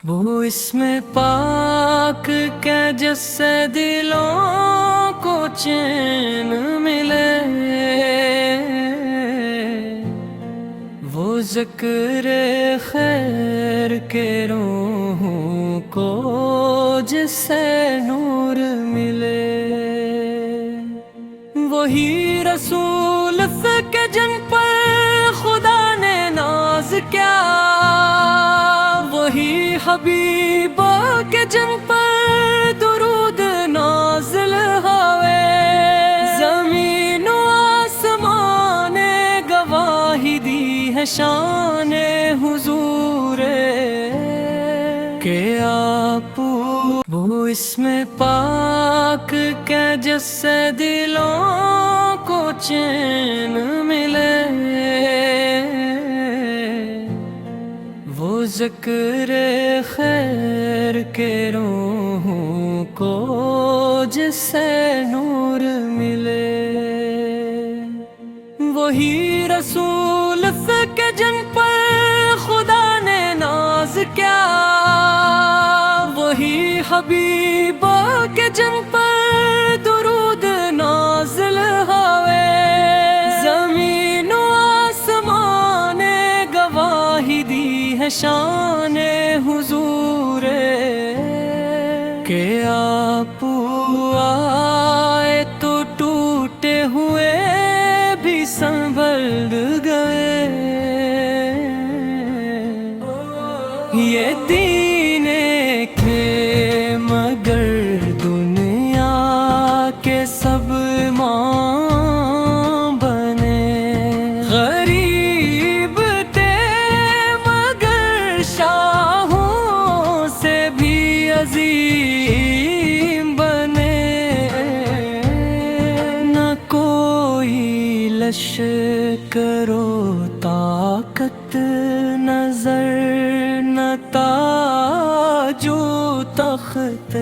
وہ اس میں پاک کہ جس سے دلوں کو چین ملے، وہ ذکر خیر کے روحوں کو جس سے نور ملے، وہی رسول کہ جن پر خدا نے ناز کیا، وہی حبیب کہ جن پر درود نازل ہوئے، زمین و آسمان نے گواہی دی ہے شان حضور کہ آپ وہ اس میں پاک کہ جس سے دلوں کو چین ملے، وہ ذکر خیر کے روحوں کو جس سے نور ملے، وہی رسول کہ جن پر خدا نے ناز کیا، وہی حبیب کہ جن پر درود نازل ہوئے، زمین و آسمان نے گواہی دی ہے شان حضور کہ آپ آئے تو ٹوٹے ہوئے بھی سنبھل گئے، یہ دین کے مگر دنیا کے سب ماں بنے، غریب تھے مگر شاہوں سے بھی عظیم بنے، نہ کوئی لشکر و طاقت نظر، نہ تاج و تخت